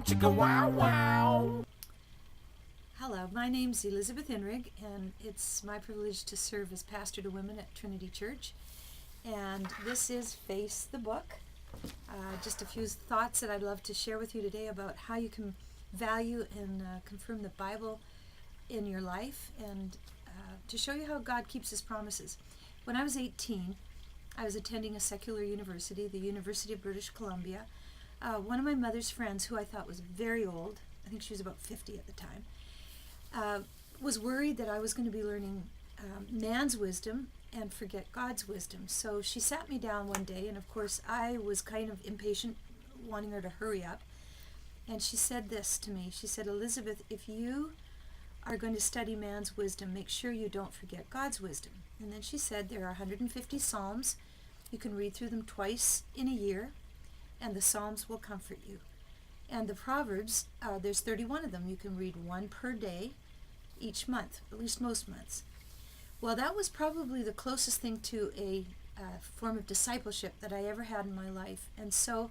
chicka wow wow. Hello, my name's Elizabeth Inrig, and it's my privilege to serve as pastor to women at Trinity Church. And this is Face the Book. Just a few thoughts that I'd love to share with you today about how you can value and confirm the Bible in your life, and to show you how God keeps His promises. When I was 18, I was attending a secular university, the University of British Columbia. One of my mother's friends, who I thought was very old, I think she was about 50 at the time, was worried that I was going to be learning man's wisdom and forget God's wisdom. So she sat me down one day, and of course I was kind of impatient, wanting her to hurry up. And she said this to me. She said, "Elizabeth, if you are going to study man's wisdom, make sure you don't forget God's wisdom." And then she said, there are 150 Psalms. You can read through them twice in a year, and the Psalms will comfort you. And the Proverbs, there's 31 of them. You can read one per day each month, at least most months. Well, that was probably the closest thing to a form of discipleship that I ever had in my life. And so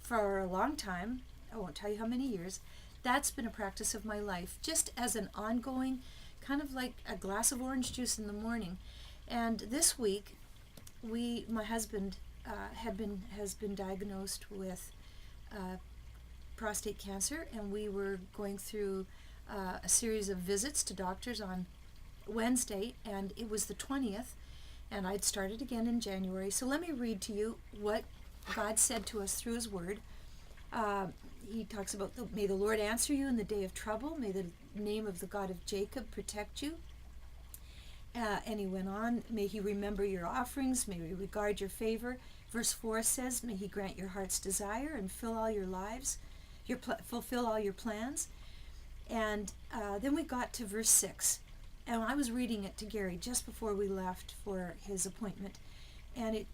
for a long time, I won't tell you how many years, that's been a practice of my life, just as an ongoing, kind of like a glass of orange juice in the morning. And this week, my husband has been diagnosed with prostate cancer, and we were going through a series of visits to doctors on Wednesday, and it was the 20th, and I'd started again in January. So let me read to you what God said to us through His Word. He talks about, may the Lord answer you in the day of trouble. May the name of the God of Jacob protect you. And he went on, may He remember your offerings, may He regard your favor. Verse 4 says, may He grant your heart's desire and fill all your lives, fulfill all your plans. And then we got to verse 6. And I was reading it to Gary just before we left for his appointment. And it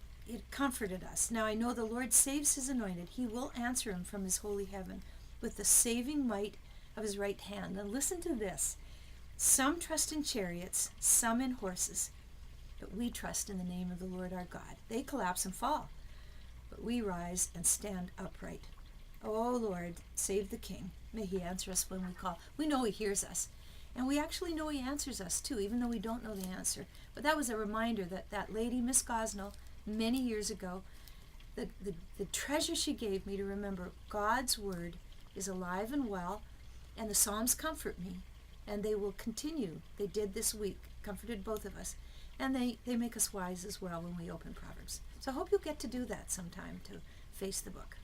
comforted us. Now I know the Lord saves His anointed. He will answer him from His holy heaven with the saving might of His right hand. And listen to this. Some trust in chariots, some in horses, but we trust in the name of the Lord our God. They collapse and fall, but we rise and stand upright. Oh Lord, save the King. May He answer us when we call. We know He hears us, and we actually know He answers us too, even though we don't know the answer. But that was a reminder that lady, Miss Gosnell, many years ago, the treasure she gave me to remember God's Word is alive and well, and the Psalms comfort me. And they will continue. They did this week, comforted both of us. And they make us wise as well when we open Proverbs. So I hope you'll get to do that sometime, to face the book.